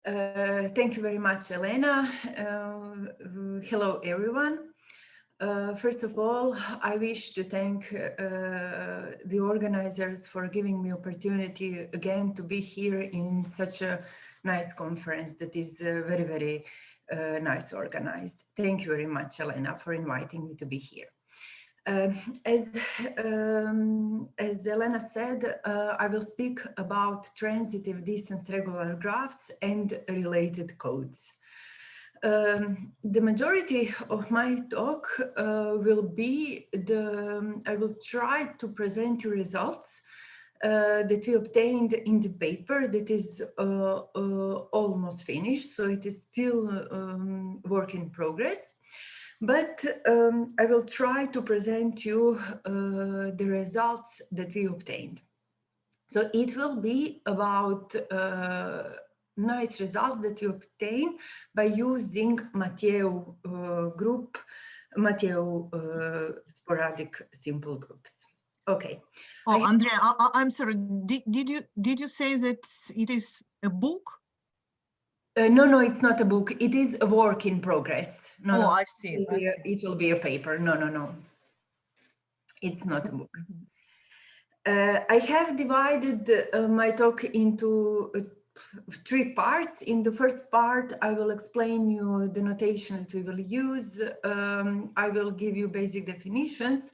Thank you very much, Elena. Hello, everyone. First of all, I wish to thank the organizers for giving me opportunity again to be here in such a nice conference that is very, very nice organized. Thank you very much, Elena, for inviting me to be here. As Elena said, I will speak about transitive distance regular graphs and related codes. The majority of my talk will be I will try to present you results that we obtained in the paper that is almost finished, so it is still work in progress. But I will try to present you the results that we obtained. So it will be about nice results that you obtain by using Mathieu group, Mathieu sporadic simple groups. Okay. Oh, Andrea, I'm sorry. Did you say that it is a book? No, it's not a book. It is a work in progress. No, I see. It will be a paper. No. It's not a book. I have divided my talk into 3 parts. In the first part, I will explain you the notation that we will use. I will give you basic definitions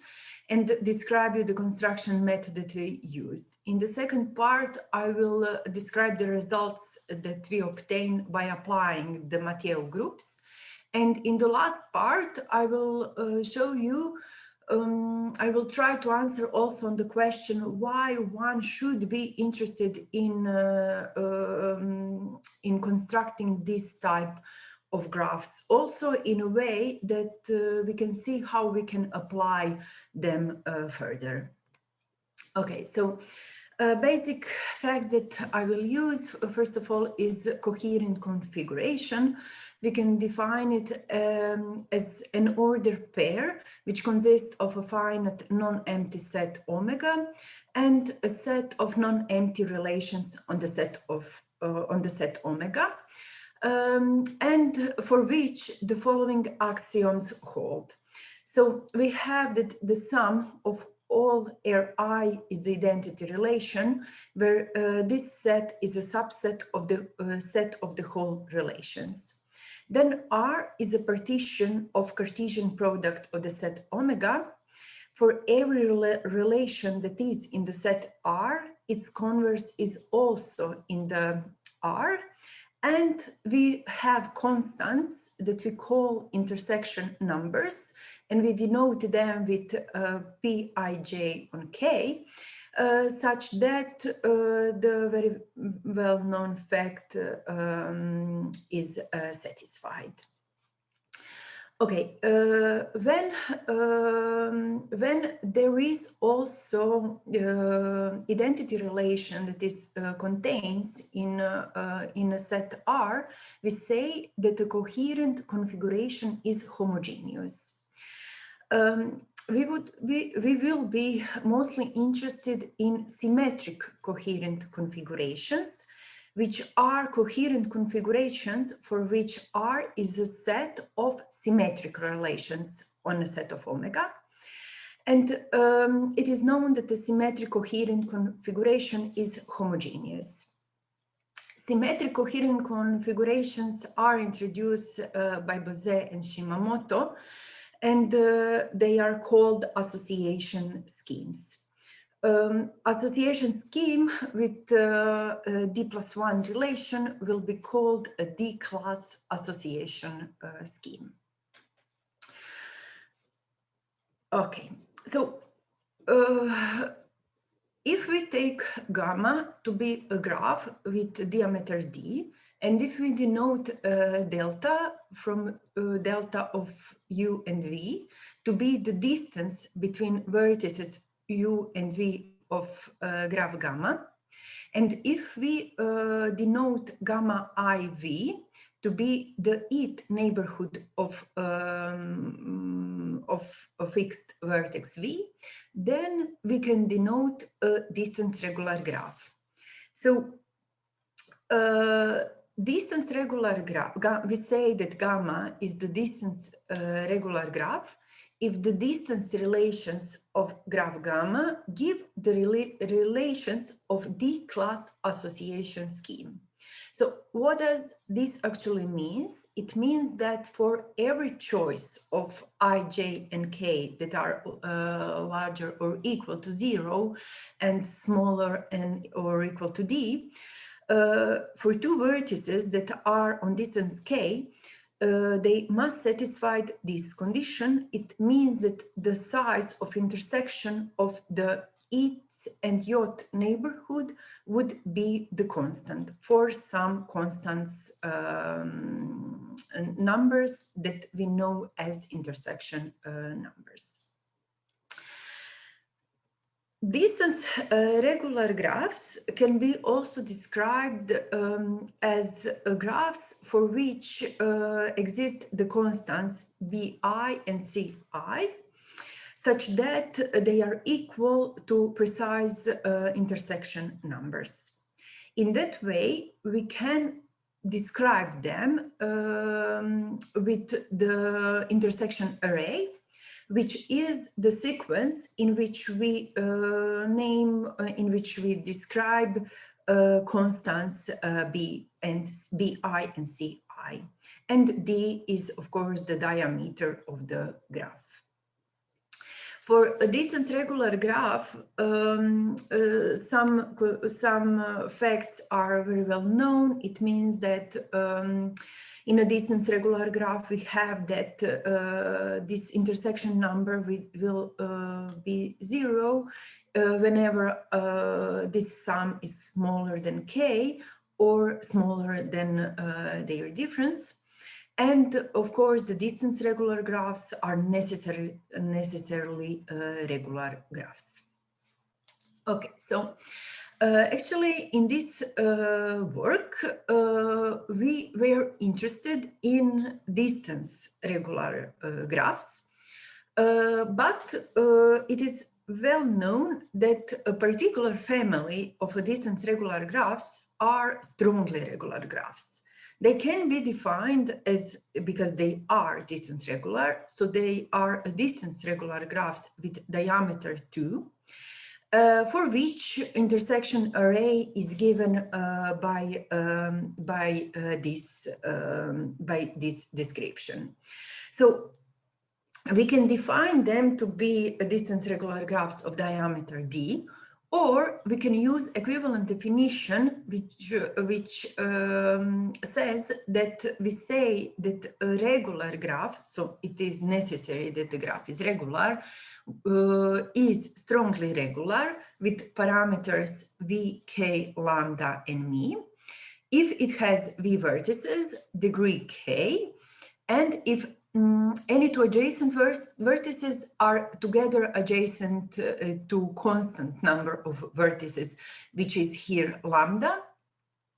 and describe you the construction method that we use. In the second part, I will describe the results that we obtain by applying the Mathieu groups. And in the last part, I will show you, I will try to answer also on the question why one should be interested in constructing this type of graphs, also in a way that we can see how we can apply them further. Okay, so basic facts that I will use, first of all, is coherent configuration. We can define it as an ordered pair, which consists of a finite non-empty set omega and a set of non-empty relations on the set omega. And for which the following axioms hold. So we have that the sum of all Ri is the identity relation, where this set is a subset of the set of the whole relations. Then R is a partition of Cartesian product of the set omega. For every relation that is in the set R, its converse is also in the R. And we have constants that we call intersection numbers, and we denote them with Pij on K, such that the very well-known fact is satisfied. Okay, when there is also identity relation that is contains in a set R, we say that the coherent configuration is homogeneous. We will be mostly interested in symmetric coherent configurations, which are coherent configurations for which R is a set of symmetric relations on a set of omega. And it is known that the symmetric coherent configuration is homogeneous. Symmetric coherent configurations are introduced by Bose and Shimamoto, and they are called association schemes. Association scheme with D+1 relation will be called a D-class association scheme. Okay, so if we take gamma to be a graph with diameter D, and if we denote delta from delta of U and V to be the distance between vertices U and V of graph gamma, and if we denote gamma IV to be the ith neighborhood of a fixed vertex V, then we can denote a distance regular graph. So distance regular graph, we say that gamma is the distance regular graph if the distance relations of graph gamma give the relations of D-class association scheme. So what does this actually means? It means that for every choice of I, J, and K that are larger or equal to 0 and smaller and or equal to D, for two vertices that are on distance K, they must satisfy this condition. It means that the size of intersection of the ith and yacht neighborhood would be the constant for some constants numbers that we know as intersection numbers. Distance regular graphs can be also described as graphs for which exist the constants bi and ci, such that they are equal to precise intersection numbers. In that way, we can describe them with the intersection array, which is the sequence in which we describe constants bi and ci, and d is of course the diameter of the graph. For a distance regular graph, some facts are very well known. It means that in a distance regular graph, we have that this intersection number will be 0 whenever this sum is smaller than k or smaller than their difference. And of course, the distance regular graphs are necessarily regular graphs. Okay, so actually in this work, we were interested in distance regular graphs, but it is well known that a particular family of a distance regular graphs are strongly regular graphs. They can be defined as, because they are distance regular, so they are a distance regular graphs with diameter 2, for which intersection array is given by this description. So we can define them to be a distance regular graphs of diameter d, or we can use equivalent definition, which says that we say that a regular graph, so it is necessary that the graph is regular, is strongly regular with parameters v, k, lambda, and mi, if it has v vertices, degree k, and if any two adjacent vertices are together adjacent to constant number of vertices, which is here lambda,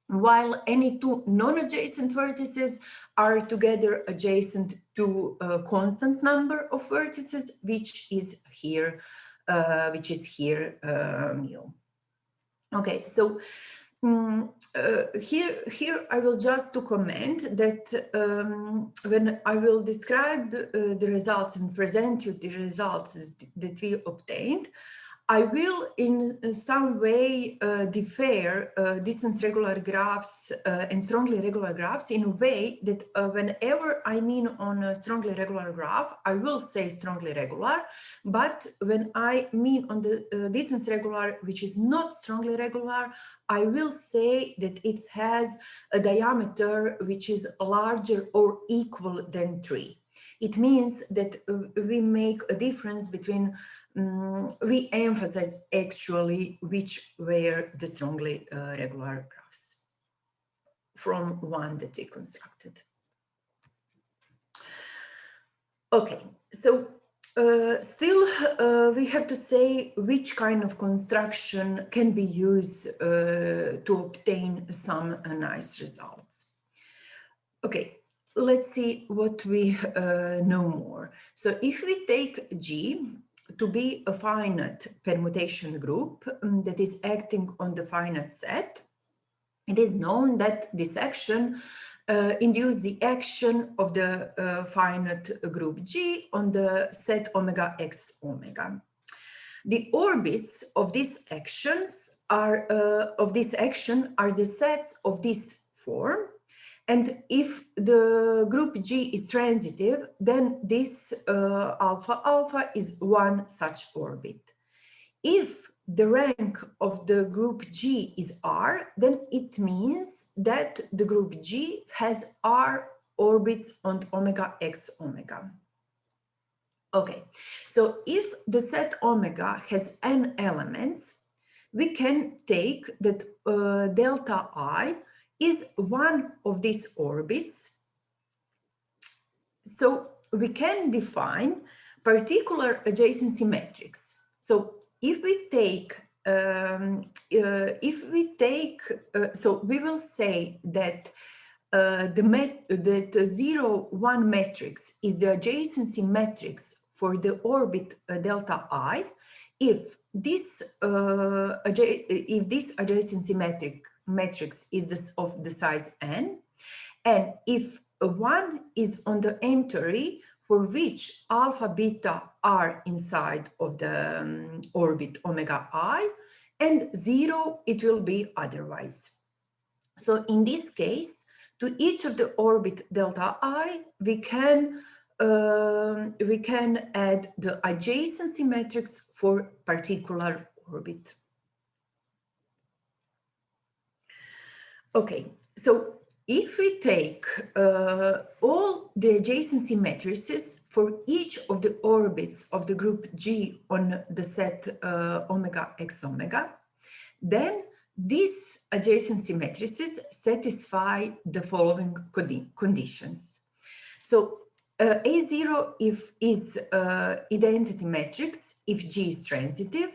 while any two non-adjacent vertices are together adjacent to a constant number of vertices, which is here mu. Okay, so here I will just to comment that when I will describe the results and present you the results that we obtained, I will in some way differ distance regular graphs and strongly regular graphs in a way that whenever I mean on a strongly regular graph, I will say strongly regular, but when I mean on the distance regular, which is not strongly regular, I will say that it has a diameter which is larger or equal than 3. It means that we make a difference between we emphasize actually which were the strongly regular graphs from one that we constructed. Okay, so still we have to say which kind of construction can be used to obtain some nice results. Okay, let's see what we know more. So if we take G to be a finite permutation group that is acting on the finite set, it is known that this action induces the action of the finite group G on the set omega x omega. The orbits of these actions are the sets of this form, and if the group G is transitive, then this alpha alpha is one such orbit. If the rank of the group G is R, then it means that the group G has R orbits on omega x omega. Okay, so if the set omega has n elements, we can take that delta I is one of these orbits. So we can define particular adjacency matrix. So if we take, so we will say that that 0, 1 matrix is the adjacency matrix for the orbit delta I if this adjacency matrix is of the size n, and if 1 is on the entry for which alpha beta are inside of the orbit omega I, and 0 it will be otherwise. So in this case, to each of the orbit delta I, we can add the adjacency matrix for particular orbit. Okay, so if we take all the adjacency matrices for each of the orbits of the group G on the set omega x omega, then these adjacency matrices satisfy the following conditions. So A0 is identity matrix if G is transitive,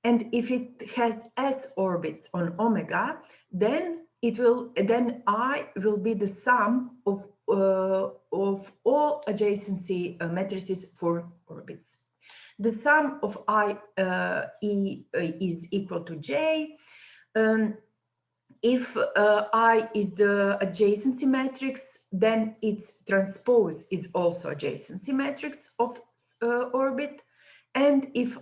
and if it has S orbits on omega, then I will be the sum of all adjacency matrices for orbits. The sum of E is equal to J. If I is the adjacency matrix, then its transpose is also adjacency matrix of orbit. And if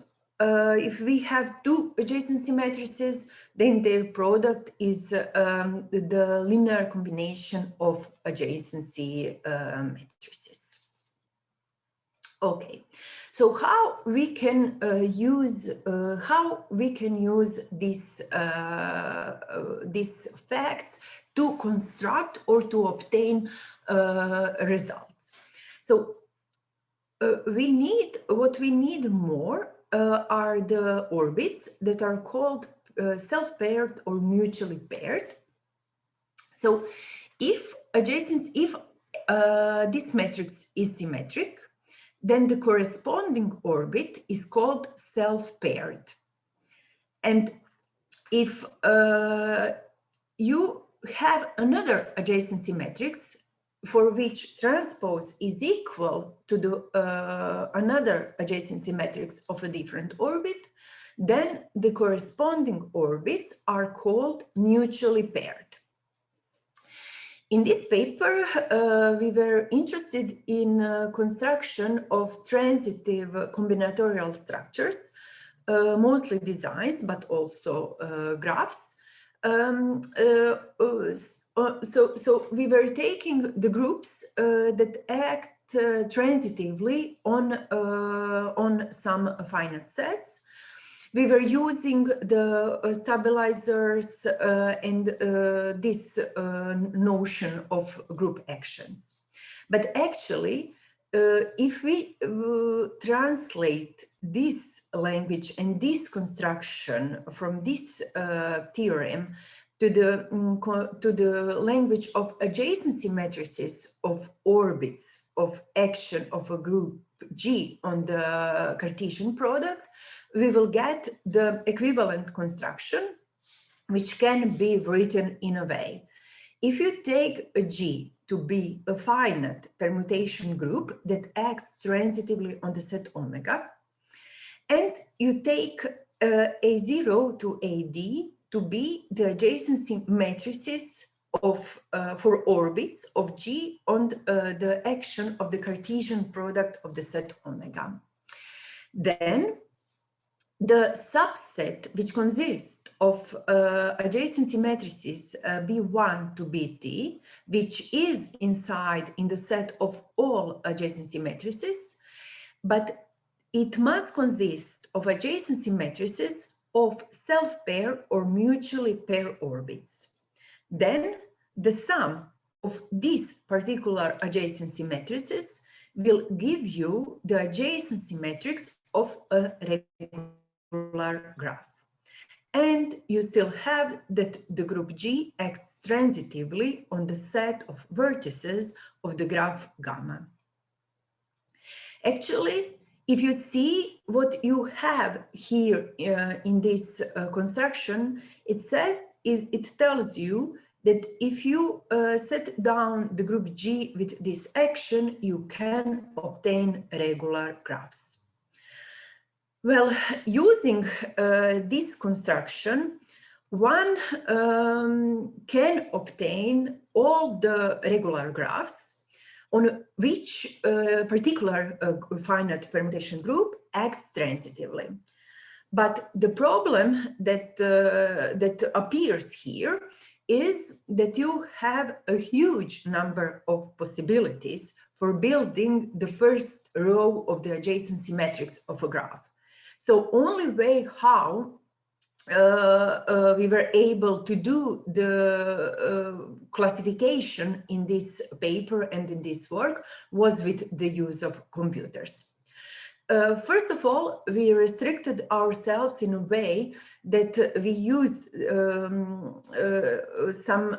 we have two adjacency matrices, then their product is the linear combination of adjacency matrices. Okay, so how we can use these facts to construct or to obtain results. So what we need more are the orbits that are called self-paired or mutually paired. So if this matrix is symmetric, then the corresponding orbit is called self-paired. And if you have another adjacency matrix for which transpose is equal to the another adjacency matrix of a different orbit, then the corresponding orbits are called mutually paired. In this paper, we were interested in construction of transitive combinatorial structures, mostly designs, but also graphs. So we were taking the groups that act transitively on some finite sets. We were using the stabilizers and this notion of group actions. But actually, if we translate this language and this construction from this theorem to the language of adjacency matrices of orbits of action of a group G on the Cartesian product, we will get the equivalent construction, which can be written in a way. If you take a G to be a finite permutation group that acts transitively on the set omega, and you take A0 to AD to be the adjacency matrices of for orbits of G on the action of the Cartesian product of the set omega. Then the subset, which consists of adjacency matrices B1 to BT, which is inside in the set of all adjacency matrices, but it must consist of adjacency matrices of self-pair or mutually pair orbits. Then the sum of these particular adjacency matrices will give you the adjacency matrix of a regular graph. And you still have that the group G acts transitively on the set of vertices of the graph gamma. Actually, if you see what you have here in this construction, it tells you that if you set down the group G with this action, you can obtain regular graphs. Well, using this construction, one can obtain all the regular graphs on which particular finite permutation group acts transitively. But the problem that, that appears here is that you have a huge number of possibilities for building the first row of the adjacency matrix of a graph. So only way how we were able to do the classification in this paper and in this work was with the use of computers. First of all, we restricted ourselves in a way that we used some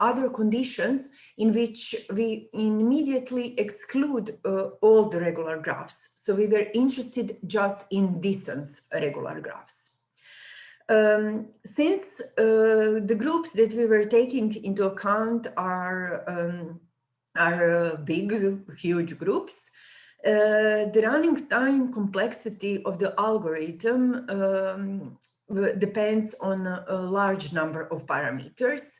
other conditions in which we immediately exclude all the regular graphs. So we were interested just in distance regular graphs. Since the groups that we were taking into account are big, huge groups, the running time complexity of the algorithm depends on a large number of parameters.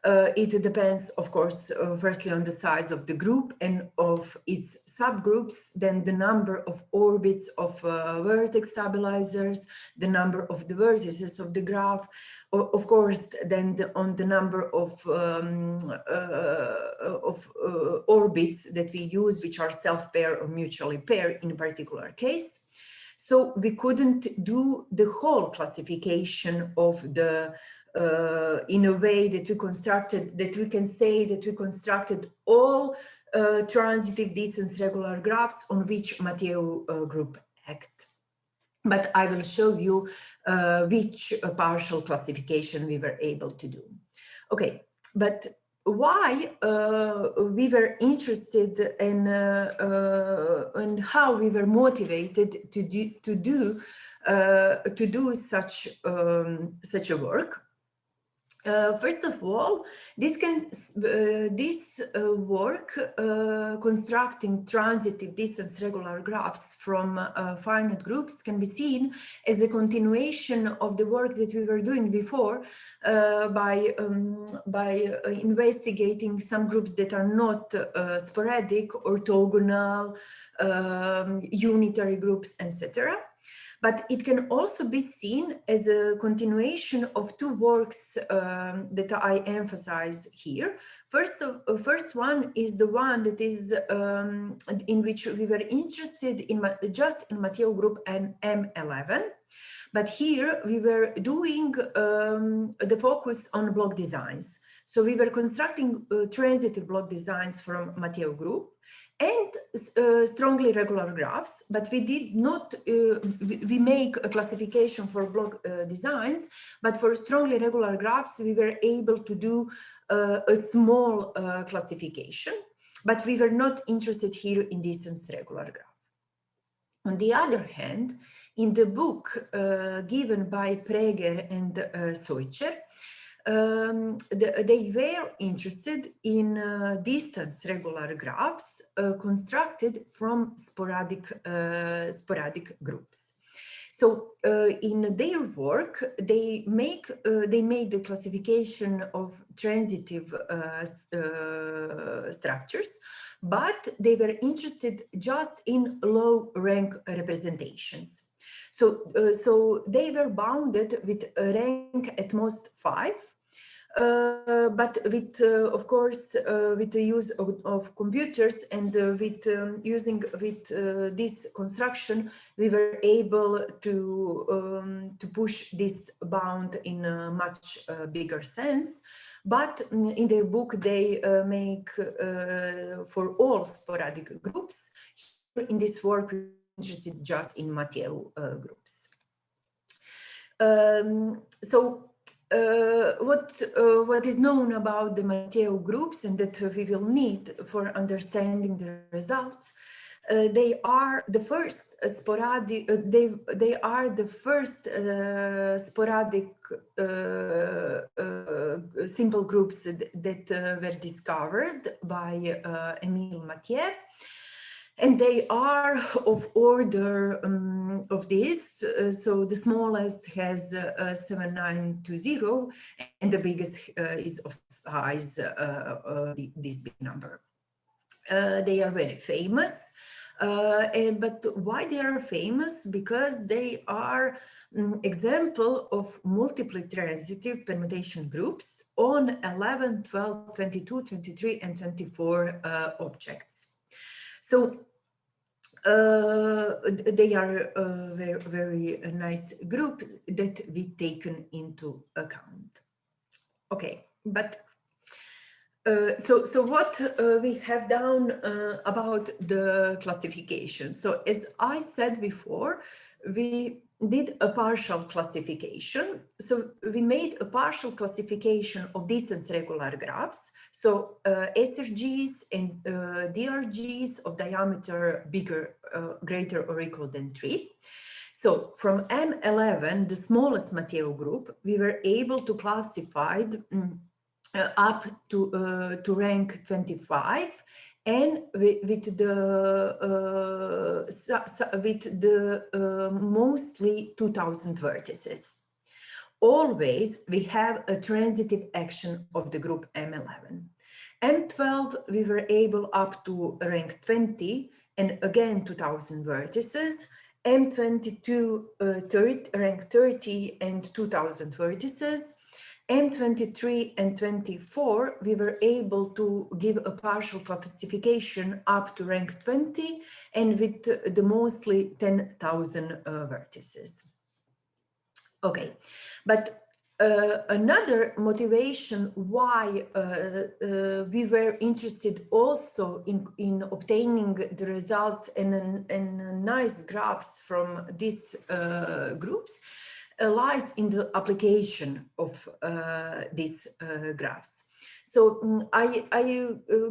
It depends, of course, firstly on the size of the group and of its subgroups, then the number of orbits of vertex stabilizers, the number of the vertices of the graph, of course, then on the number of orbits that we use, which are self-pair or mutually pair in a particular case. So we couldn't do the whole classification of the in a way that we constructed, that we can say that we constructed all transitive distance regular graphs on which Mathieu group act. But I will show you which partial classification we were able to do. Okay, but why we were interested in and how we were motivated to do such a work. First of all, this work constructing transitive distance regular graphs from finite groups can be seen as a continuation of the work that we were doing before by investigating some groups that are not sporadic, orthogonal, unitary groups, etc. But it can also be seen as a continuation of two works that I emphasize here. First one is the one that is in which we were interested in just in Mathieu group and M11. But here we were doing the focus on block designs. So we were constructing transitive block designs from Mathieu group and strongly regular graphs, but we did not, we make a classification for block designs, but for strongly regular graphs, we were able to do a small classification, but we were not interested here in distance regular graph. On the other hand, in the book given by Prager and Seucher, they were interested in distance regular graphs constructed from sporadic groups. So in their work, they made the classification of transitive structures, but they were interested just in low rank representations. So they were bounded with a rank at most 5, but with, of course, with the use of computers and with using this construction, we were able to push this bound in a much bigger sense. But in their book, they make for all sporadic groups. Here in this work, we're interested just in Mathieu groups. What is known about the Mathieu groups and that we will need for understanding the results, they are the first sporadic. They are the first sporadic simple groups that were discovered by Émile Mathieu. And they are of order of this. So the smallest has 7920, and the biggest is of size this big number. They are very famous. But why they are famous? Because they are example of multiply transitive permutation groups on 11, 12, 22, 23, and 24 objects. So they are a very, very nice group that we taken into account. Okay, but so what we have done about the classification. So as I said before, we did a partial classification. So we made a partial classification of distance regular graphs. So SRGs and DRGs of diameter bigger, greater or equal than 3. So from M11, the smallest Mathieu group, we were able to classify up to rank 25, and with the mostly 2000 vertices. Always we have a transitive action of the group M11. M12 we were able up to rank 20 and again 2000 vertices. M22 rank 30 and 2000 vertices. M23 and 24 we were able to give a partial classification up to rank 20 and with the mostly 10,000 vertices. Okay, but another motivation why we were interested also in obtaining the results and nice graphs from these groups lies in the application of these graphs. So I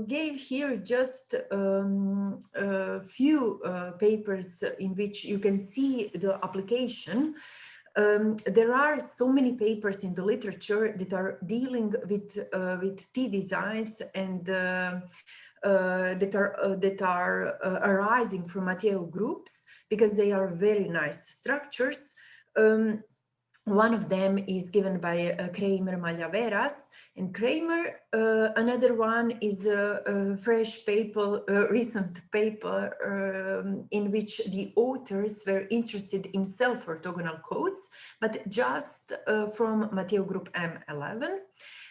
gave here just a few papers in which you can see the application. There are so many papers in the literature that are dealing with T designs and that are arising from Mathieu groups because they are very nice structures. One of them is given by Kramer Malhaveras and Kramer. Another one is a fresh paper, recent paper in which the authors were interested in self-orthogonal codes, but just from Mathieu group M11.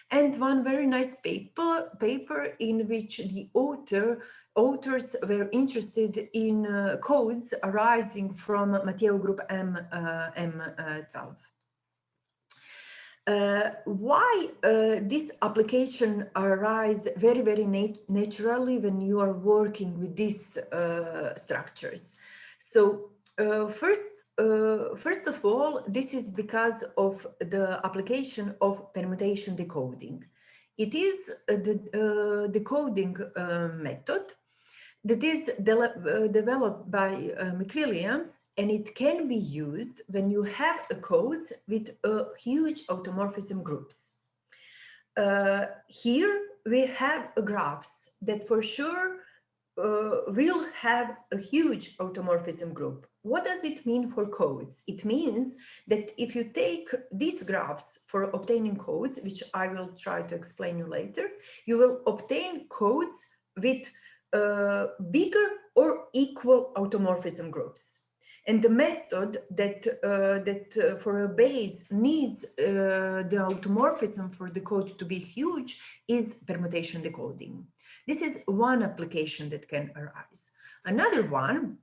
And one very nice paper in which the authors were interested in codes arising from Mathieu group M12. Why this application arises very, very naturally when you are working with these structures. So first of all, this is because of the application of permutation decoding. It is the decoding method that is developed by McWilliams, and it can be used when you have a code with huge automorphism groups. Here we have graphs that for sure will have a huge automorphism group. What does it mean for codes? It means that if you take these graphs for obtaining codes, which I will try to explain you later, you will obtain codes with bigger or equal automorphism groups. And the method that for a base needs the automorphism for the code to be huge is permutation decoding. This is one application that can arise. Another one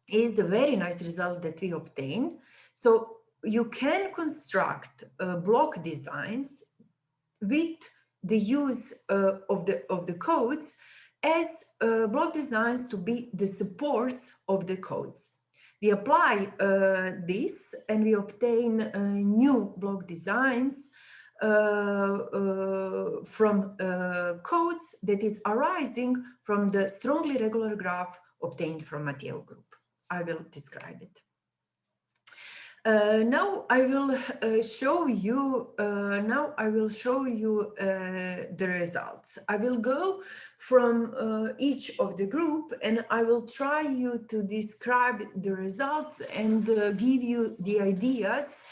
is the very nice result that we obtain. So you can construct block designs with the use of the codes as block designs to be the supports of the codes. We apply this and we obtain new block designs from codes that is arising from the strongly regular graph obtained from Mathieu group. I will describe it. Now I will show you. The results. I will go from each of the group, and I will try you to describe the results and give you the ideas.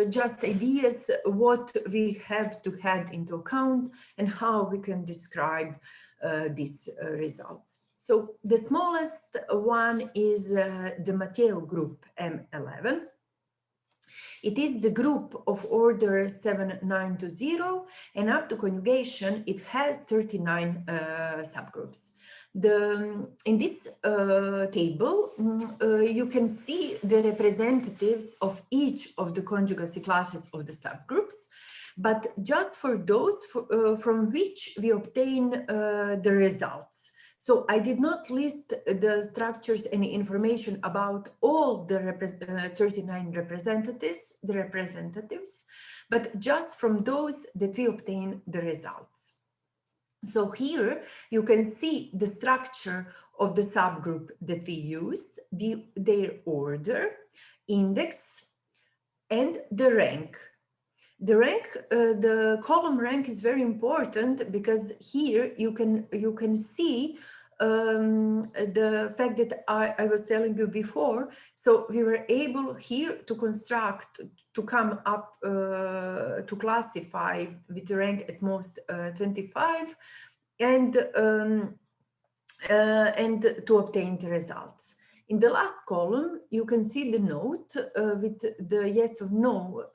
Just ideas what we have to have into account and how we can describe these results. So the smallest one is the Mathieu group M11. It is the group of order 7920, and up to conjugation it has 39 subgroups. In this table, you can see the representatives of each of the conjugacy classes of the subgroups, but just for those from which we obtain the results. So I did not list the structures and information about all the 39 representatives, but just from those that we obtain the results. So here you can see the structure of the subgroup that we use, their order, index, and the rank. The rank, the column rank is very important because here you can see the fact that I was telling you before. So we were able here to construct, to come up, to classify with the rank at most 25 and to obtain the results. In the last column, you can see the note with the yes or no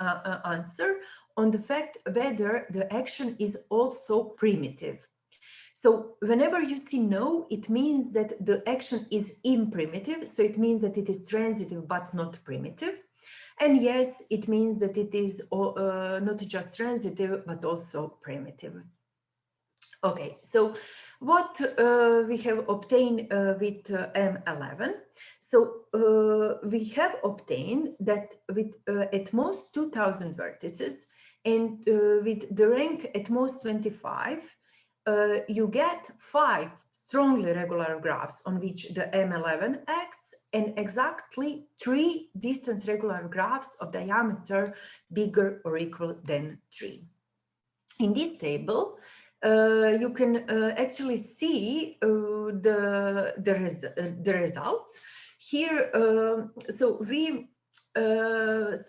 answer on the fact whether the action is also primitive. So whenever you see no, it means that the action is imprimitive. So it means that it is transitive, but not primitive. And yes, it means that it is not just transitive, but also primitive. Okay, so what we have obtained with M11. So we have obtained that with at most 2000 vertices and with the rank at most 25, you get 5 strongly regular graphs on which the M11 acts and exactly 3 distance regular graphs of diameter bigger or equal than 3. In this table, you can actually see the results. Here, so we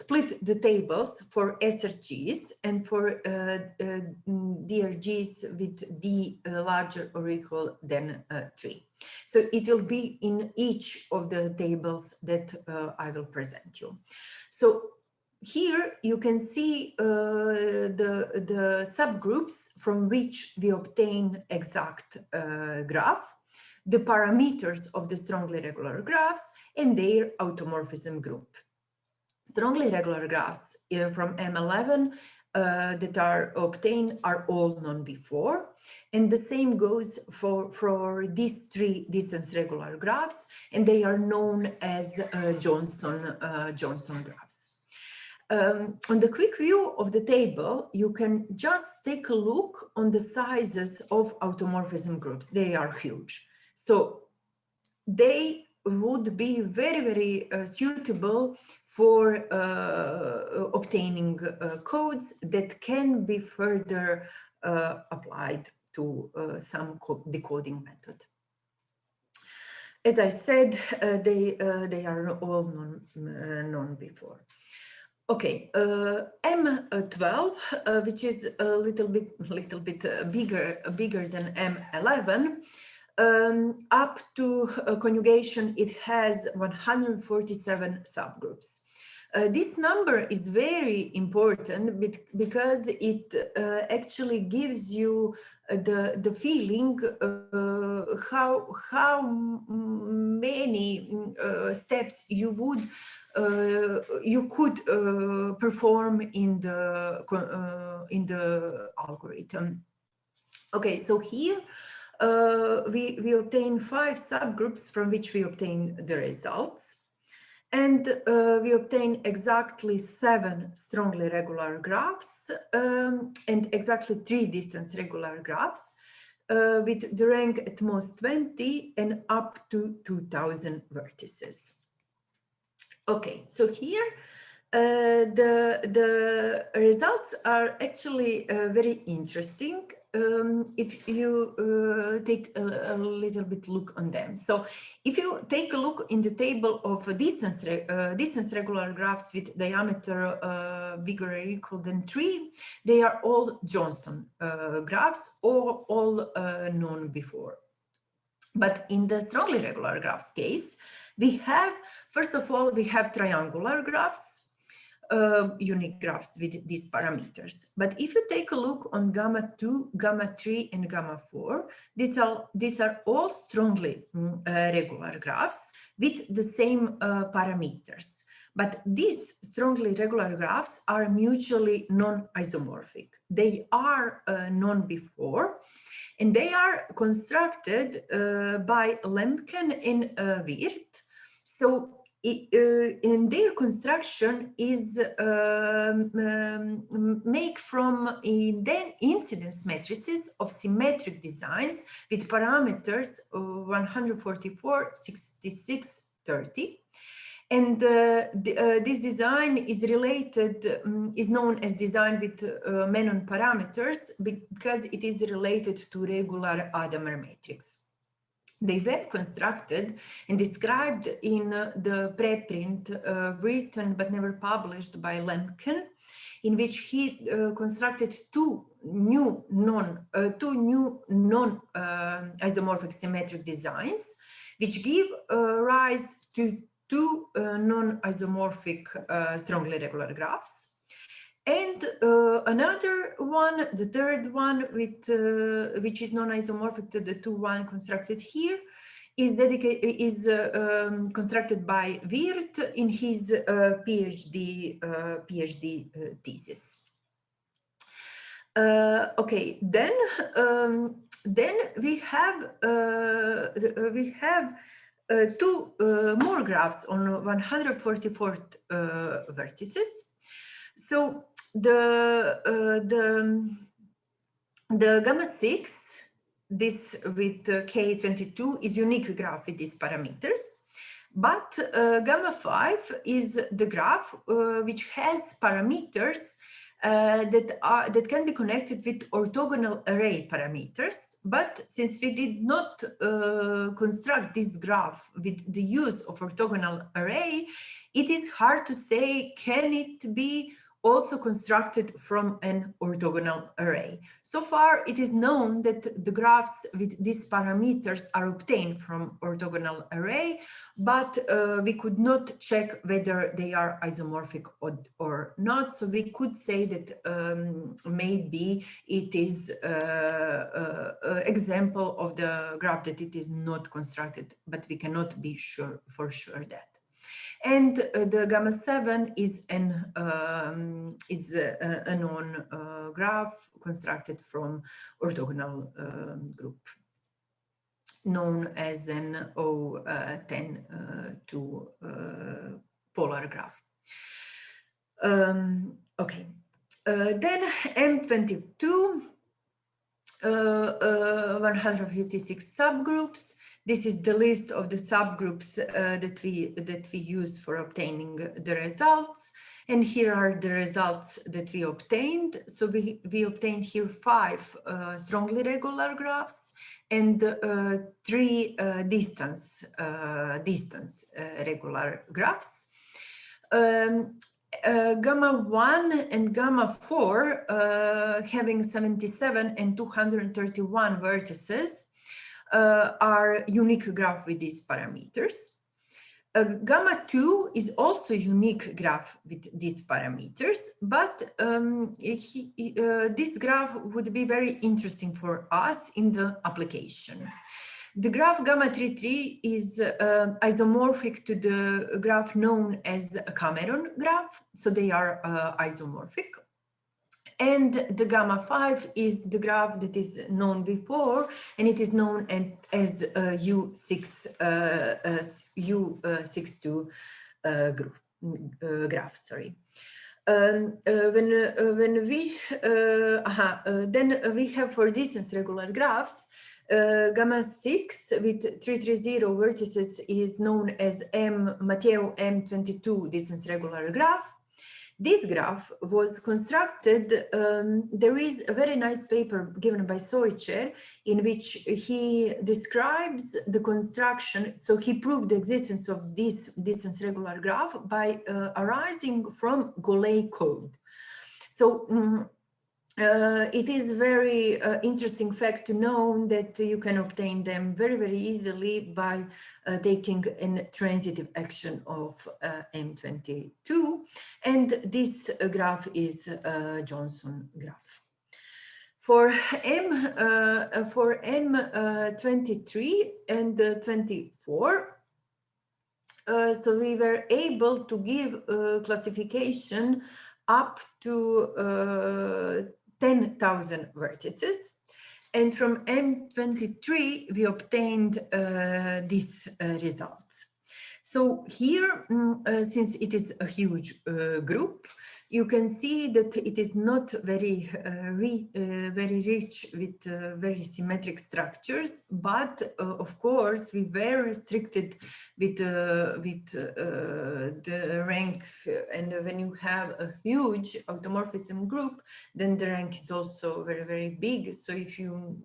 split the tables for SRGs and for DRGs with D larger or equal than 3. So it will be in each of the tables that I will present you. So here you can see the subgroups from which we obtain exact graph, the parameters of the strongly regular graphs, and their automorphism group. Strongly regular graphs from M11 that are obtained are all known before, and the same goes for these 3 distance regular graphs, and they are known as Johnson graphs. On the quick view of the table, you can just take a look on the sizes of automorphism groups. They are huge. So they would be very, very suitable for obtaining codes that can be further applied to some decoding method. as I said, they are all known before. Okay, M12, which is a little bit bigger than M11. Up to conjugation, it has 147 subgroups. This number is very important because it actually gives you the feeling how many steps you could perform in the algorithm. Okay, so here we obtain 5 subgroups from which we obtain the results. And we obtain exactly 7 strongly regular graphs and exactly 3 distance regular graphs with the rank at most 20 and up to 2000 vertices. Okay, so here the results are actually very interesting if you take a little bit look on them. So if you take a look in the table of distance regular graphs with diameter bigger or equal than 3, they are all Johnson graphs or all known before. But in the strongly regular graphs case, we have, first of all, we have triangular graphs, unique graphs with these parameters. But if you take a look on gamma 2, gamma 3, and gamma 4, these are all strongly regular graphs with the same parameters. But these strongly regular graphs are mutually non-isomorphic. They are known before, and they are constructed by Lemken and Wirth. So in their construction is make from incidence matrices of symmetric designs with parameters 144, 66, 30. And this design is related, is known as design with Menon parameters because it is related to regular Adamer matrix. They were constructed and described in the preprint written but never published by Lemken, in which he constructed two new non-isomorphic symmetric designs, which give rise to 2 non-isomorphic strongly regular graphs. And another one, the third one, with which is non-isomorphic to the 2 constructed here, is constructed by Wirth in his PhD thesis. Okay, then we have 2 more graphs on 144 vertices. So the gamma 6, this with K22, is unique graph with these parameters, but gamma 5 is the graph which has parameters that can be connected with orthogonal array parameters. But since we did not construct this graph with the use of orthogonal array, it is hard to say, can it be also constructed from an orthogonal array. So far, it is known that the graphs with these parameters are obtained from orthogonal array, but we could not check whether they are isomorphic or not. So we could say that maybe it is an example of the graph that it is not constructed, but we cannot be sure for sure that. And the gamma 7 is a known graph constructed from orthogonal group, known as an O10 polar graph. Okay, then M22, 156 subgroups. This is the list of the subgroups that we use for obtaining the results. And here are the results that we obtained. So we obtained here 5 strongly regular graphs and 3 distance regular graphs. Gamma 1 and gamma 4 having 77 and 231 vertices are unique graph with these parameters. Gamma 2 is also unique graph with these parameters, but this graph would be very interesting for us in the application. The graph gamma 33 is isomorphic to the graph known as a Coherent graph, so they are isomorphic. And the gamma 5 is the graph that is known before, and it is known as U62 graph. Sorry. Then we have for distance regular graphs. Gamma 6 with 330 vertices is known as Matteo M22 distance regular graph. This graph was constructed, there is a very nice paper given by Soicher in which he describes the construction. So he proved the existence of this distance regular graph by arising from Golay code. So it is very interesting fact to know that you can obtain them very, very easily by taking a transitive action of M22. And this graph is Johnson graph. For M23 and 24, so we were able to give classification up to 10,000 vertices, and from M23 we obtained these results. So here, since it is a huge group, you can see that it is not very very rich with very symmetric structures, but of course we were restricted with the rank, and when you have a huge automorphism group, then the rank is also very, very big. So if you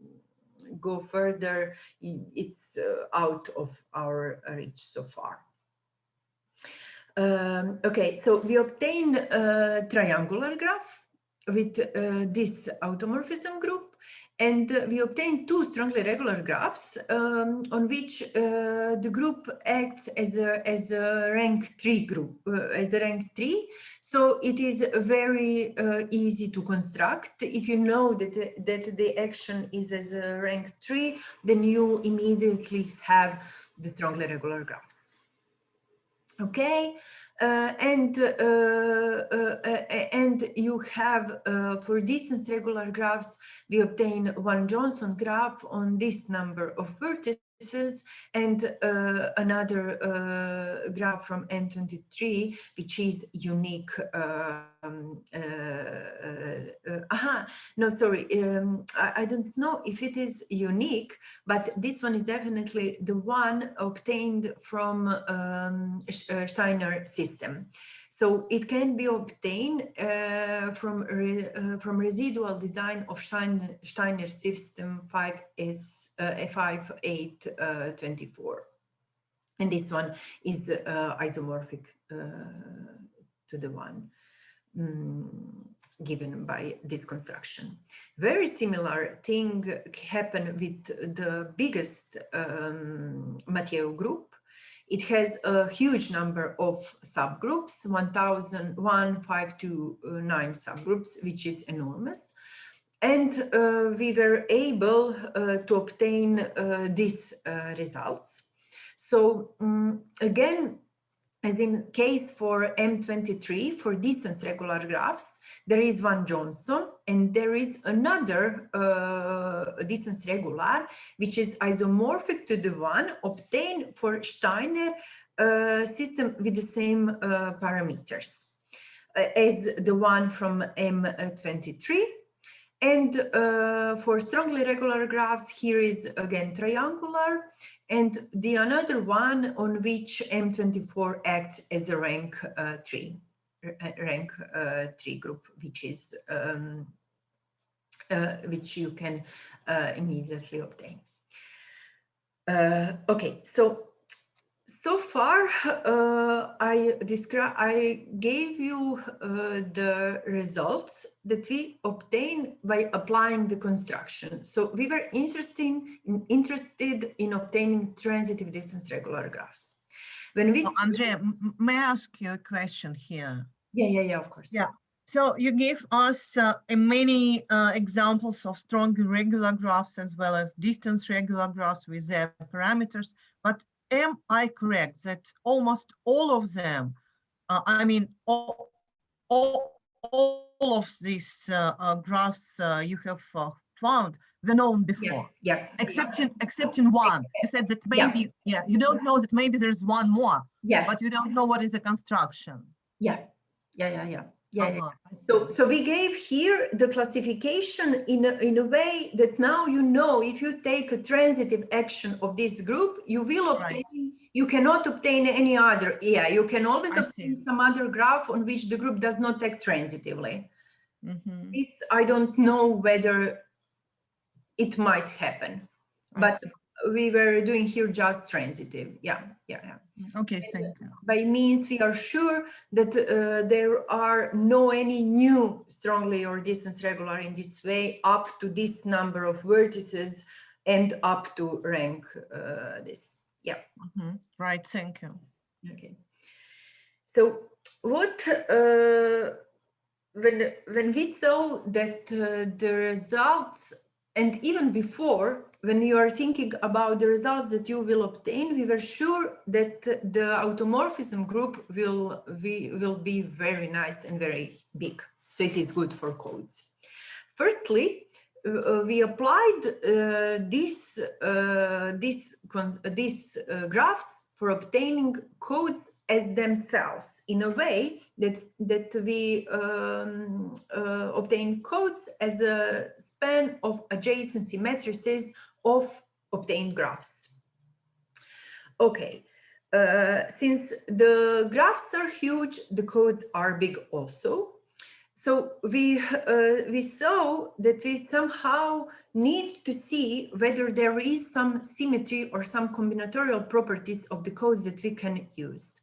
go further, it's out of our reach so far. Okay, so we obtained a triangular graph with this automorphism group, and we obtained 2 strongly regular graphs on which the group acts as a rank 3 group, as a rank 3. So it is very easy to construct. If you know that the action is as a rank 3, then you immediately have the strongly regular graphs. Okay, and you have for distance regular graphs, we obtain 1 Johnson graph on this number of vertices, and another graph from M23, which is unique. No, sorry, I don't know if it is unique, but this one is definitely the one obtained from Steiner system. So it can be obtained from residual design of Steiner system 5824. And this one is isomorphic to the one given by this construction. Very similar thing happened with the biggest Matteo group. It has a huge number of subgroups, 1,529 subgroups, which is enormous. And we were able to obtain these results. So again, as in case for M23, for distance regular graphs, there is 1 Johnson, and there is another distance regular, which is isomorphic to the one obtained for Steiner system with the same parameters as the one from M23. And for strongly regular graphs, here is again triangular, and the another one on which M24 acts as a rank 3. rank 3 group, which is which you can immediately obtain. Okay, so far I gave you the results that we obtain by applying the construction. So we were interested in obtaining transitive distance regular graphs. When we Andrea, may I ask you a question here? Yeah, of course. Yeah. So you gave us many examples of strong irregular graphs as well as distance regular graphs with their parameters. But am I correct that almost all of them, I mean, all of these graphs you have found were known before? Yeah. Except in one. You said that maybe, you don't know that maybe there's one more. Yeah. But you don't know what is the construction. Yeah. So we gave here the classification in a way that now you know if you take a transitive action of this group, you will obtain, you cannot obtain any other. Yeah, you can always obtain some other graph on which the group does not act transitively. This, I don't know whether it might happen, but we were doing here just transitive. Yeah. Okay, thank you. By means we are sure that there are no any new strongly or distance regular in this way up to this number of vertices and up to rank this. Yeah. Right, thank you. Okay. So what when we saw that the results, and even before, when you are thinking about the results that you will obtain, we were sure that the automorphism group will be very nice and very big. So it is good for codes. Firstly, we applied these graphs for obtaining codes as themselves in a way that we obtain codes as a span of adjacency matrices of obtained graphs. Okay, since the graphs are huge, the codes are big also. So we saw that we somehow need to see whether there is some symmetry or some combinatorial properties of the codes that we can use.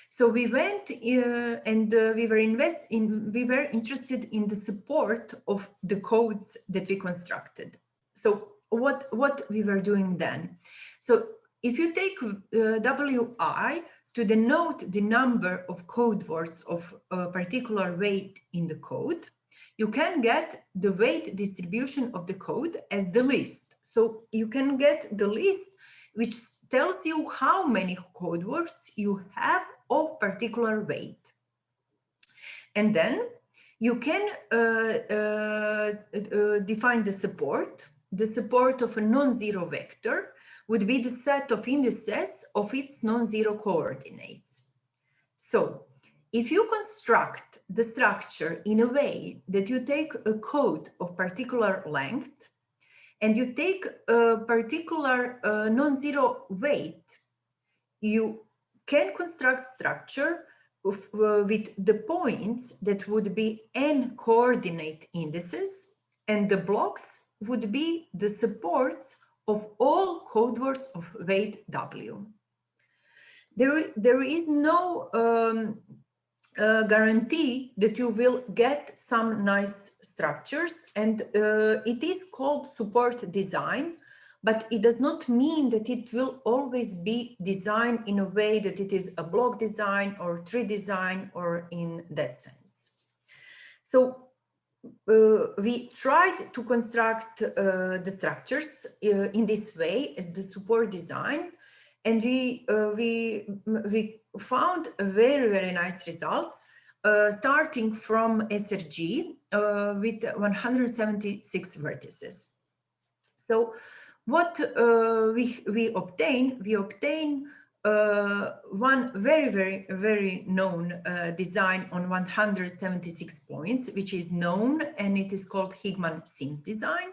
So we went and we were interested in the support of the codes that we constructed. So what we were doing then? So if you take WI to denote the number of code words of a particular weight in the code, you can get the weight distribution of the code as the list. So you can get the list which tells you how many code words you have of particular weight. And then you can define the support. The support of a non-zero vector would be the set of indices of its non-zero coordinates. So if you construct the structure in a way that you take a code of particular length and you take a particular non-zero weight, you can construct structure with the points that would be n coordinate indices, and the blocks would be the supports of all code words of weight W. There is no guarantee that you will get some nice structures, and it is called support design, but it does not mean that it will always be designed in a way that it is a block design or tree design or in that sense. So we tried to construct the structures in this way as the support design, and we found a very nice results starting from SRG with 176 vertices. So what we obtain one very known design on 176 points, which is known, and it is called Higman-Sims design.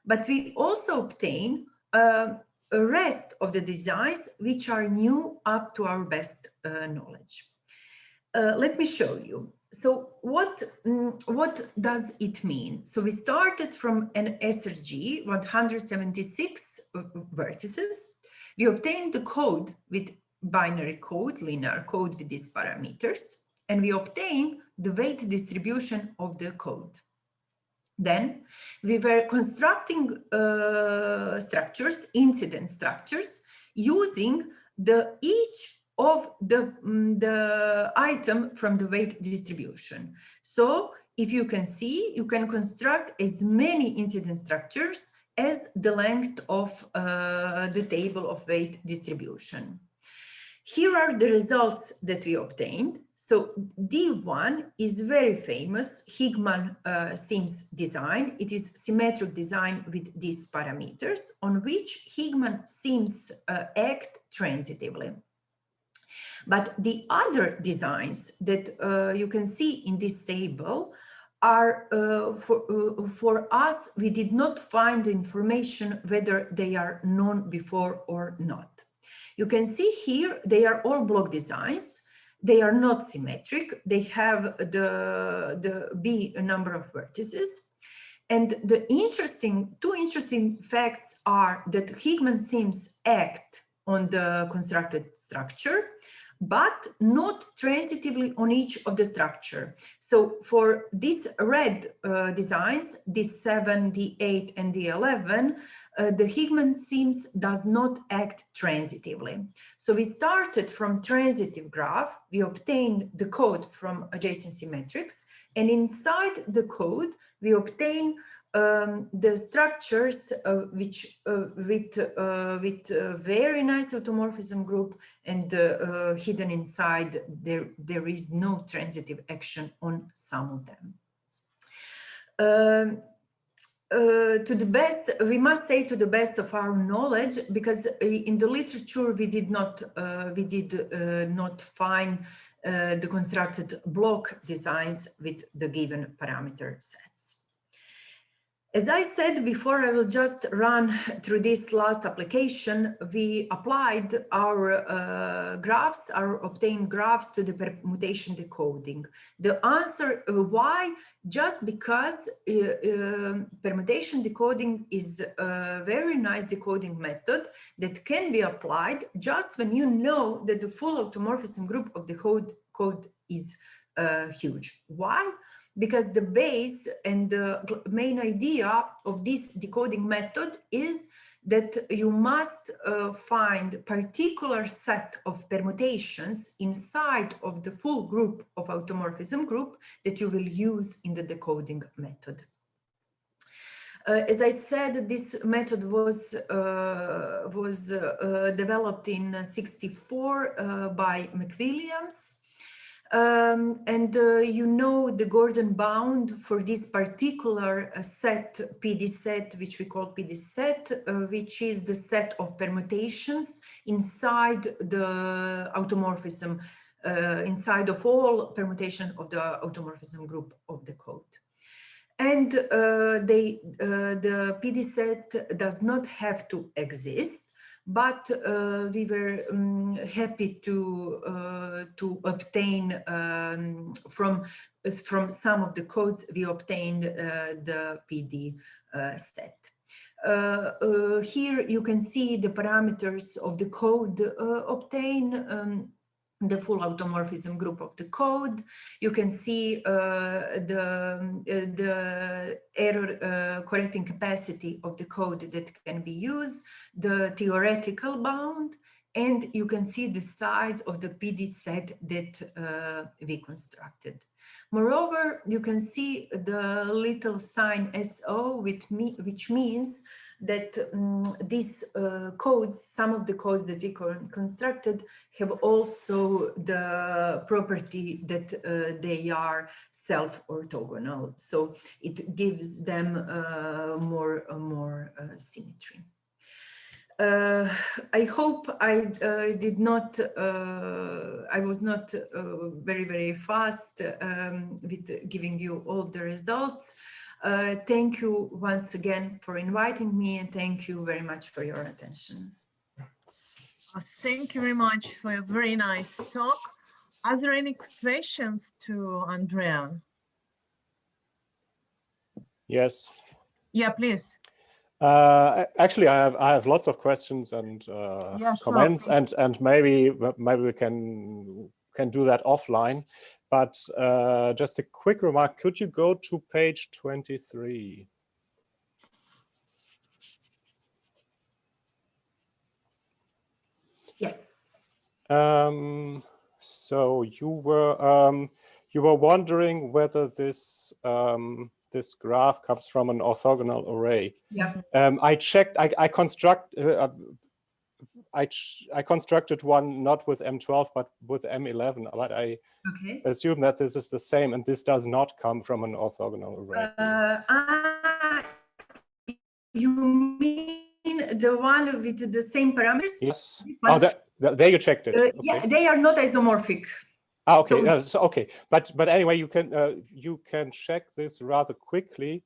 But we also obtain a rest of the designs which are new up to our best knowledge. Let me show you. So what does it mean? So we started from an SRG, 176 vertices. We obtained the code with binary code, linear code with these parameters, and we obtained the weight distribution of the code. Then we were constructing structures, incident structures, using each of the item from the weight distribution. So if you can see, you can construct as many incident structures as the length of the table of weight distribution. Here are the results that we obtained. So D1 is very famous Higman-Sims design. It is symmetric design with these parameters on which Higman-Sims act transitively. But the other designs that you can see in this table are for us, we did not find the information whether they are known before or not. You can see here, they are all block designs. They are not symmetric. They have the B number of vertices. And the two interesting facts are that Higman-Sims act on the constructed structure, but not transitively on each of the structure. So for these red designs, D7, D8, and D11, the Higman-Sims does not act transitively. So we started from transitive graph, we obtained the code from adjacent symmetrics, and inside the code, we obtain the structures with very nice automorphism group, and hidden inside there is no transitive action on some of them. To the best, we must say to the best of our knowledge, because in the literature we did not find the constructed block designs with the given parameter sets. As I said before, I will just run through this last application. We applied our graphs, our obtained graphs, to the permutation decoding. The answer why? Just because permutation decoding is a very nice decoding method that can be applied just when you know that the full automorphism group of the code is huge. Why? Because the base and the main idea of this decoding method is that you must find particular set of permutations inside of the full group of automorphism group that you will use in the decoding method. As I said, this method was developed in '64 by McWilliams. You know the Gordon bound for this particular set, PD set, which we call PD set, which is the set of permutations inside the automorphism, inside of all permutation of the automorphism group of the code. And the PD set does not have to exist, but we were happy to obtain from some of the codes we obtained the PD set. Here you can see the parameters of the code obtained. The full automorphism group of the code. You can see the error correcting capacity of the code that can be used, the theoretical bound, and you can see the size of the PD set that we constructed. Moreover, you can see the little sign SO, which means that these codes, some of the codes that we constructed, have also the property that they are self-orthogonal. So it gives them more symmetry. I hope I was not very fast with giving you all the results. Thank you once again for inviting me, and thank you very much for your attention. Thank you very much for a very nice talk. Are there any questions to Andrea? Yes. Yeah, please. Actually, I have lots of questions and Yeah, comments, sure, and maybe we can do that offline. But just a quick remark: could you go to page 23? Yes. So you were wondering whether this this graph comes from an orthogonal array. Yeah. I checked. I constructed one not with M12 but with M11. But I assume that this is the same, and this does not come from an orthogonal array. You mean the one with the same parameters? Yes. Oh, there you checked it. Okay. Yeah, they are not isomorphic. Ah, okay. So okay, but anyway, you can check this rather quickly,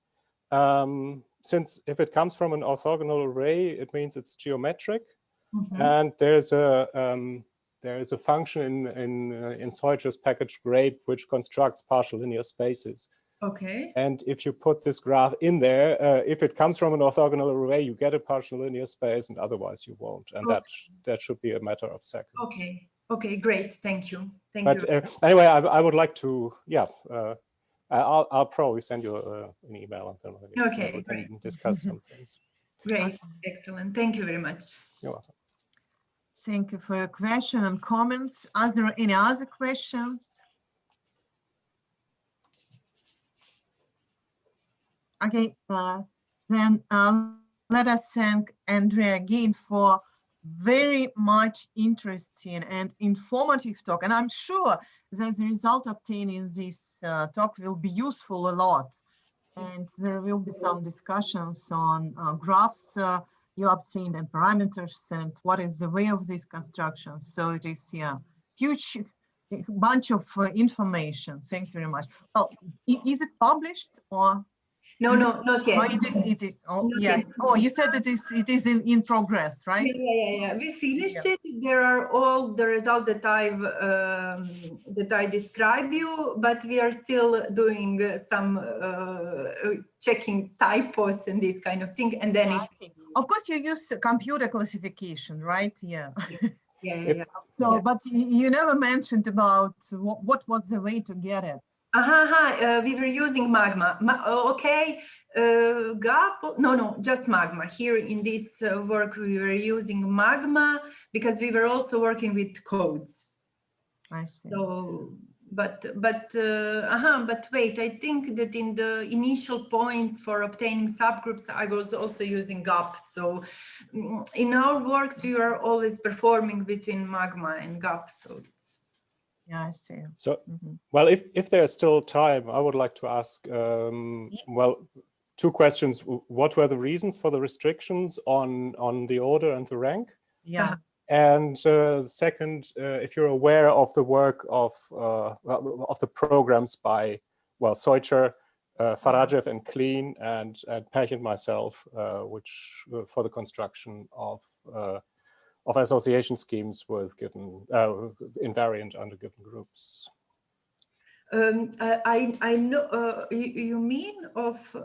since if it comes from an orthogonal array, it means it's geometric, and there is a function in Seucher's package grade which constructs partial linear spaces. Okay. And if you put this graph in there, if it comes from an orthogonal array, you get a partial linear space, and otherwise you won't. And that should be a matter of seconds. Okay. Okay. Great. Thank you. Thank you. But anyway, I would like to, yeah. I'll probably send you an email, and then we can discuss some things. Great. Excellent. Thank you very much. You're welcome. Thank you for your question and comments. Are there any other questions? Okay, then let us thank Andrea again for very much interesting and informative talk. And I'm sure that the result obtained in this talk will be useful a lot. And there will be some discussions on graphs you obtained and parameters and what is the way of these constructions. So it is a huge bunch of information. Thank you very much. Well, is it published or? No, not yet. Oh, it is. Oh, yeah. Oh, you said it is in progress, right? Yeah. We finished it. There are all the results that I describe you, but we are still doing some checking typos and this kind of thing. And then of course, you use computer classification, right? Yeah. Yeah. So, but you never mentioned about what was the way to get it. We were using Magma. Okay, GAP, no, just Magma. Here in this work, we were using Magma because we were also working with codes. I see. So, but wait, I think that in the initial points for obtaining subgroups, I was also using GAP. So in our works, we were always performing between Magma and GAP. So yeah, I see. So, well, if there's still time, I would like to ask, well, two questions. What were the reasons for the restrictions on the order and the rank? Yeah. And second, if you're aware of the work of the programs by, well, Seucher, Farajev and Klein, and Pech and myself, which for the construction of association schemes with given invariant under given groups. I know you mean of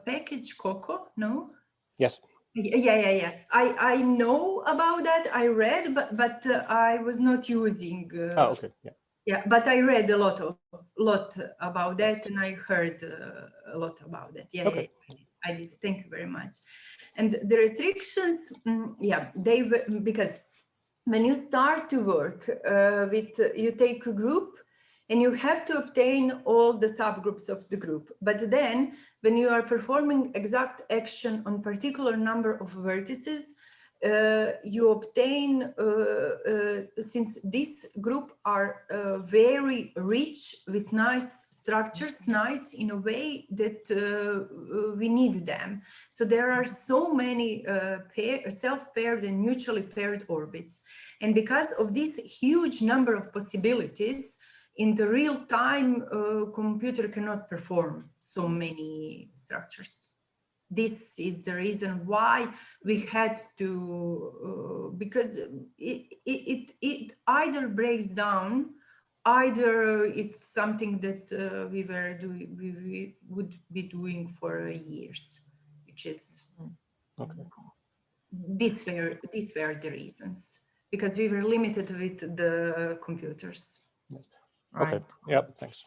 package Coco, no? Yes. Yeah. I know about that. I read, but I was not using. Oh, okay. Yeah. Yeah, but I read a lot about that, and I heard a lot about that. Yeah, okay. Yeah, I did. Thank you very much. And the restrictions, they were because when you start to work you take a group and you have to obtain all the subgroups of the group. But then when you are performing exact action on particular number of vertices, you obtain, since this group are very rich with nice structures, nice in a way that we need them. So there are so many self-paired and mutually paired orbits. And because of this huge number of possibilities, in the real time, computer cannot perform so many structures. This is the reason why we had to, because it either breaks down either it's something that we would be doing for years, which is Okay. these were the reasons, because we were limited with the computers. Okay. Right. Yeah. Thanks.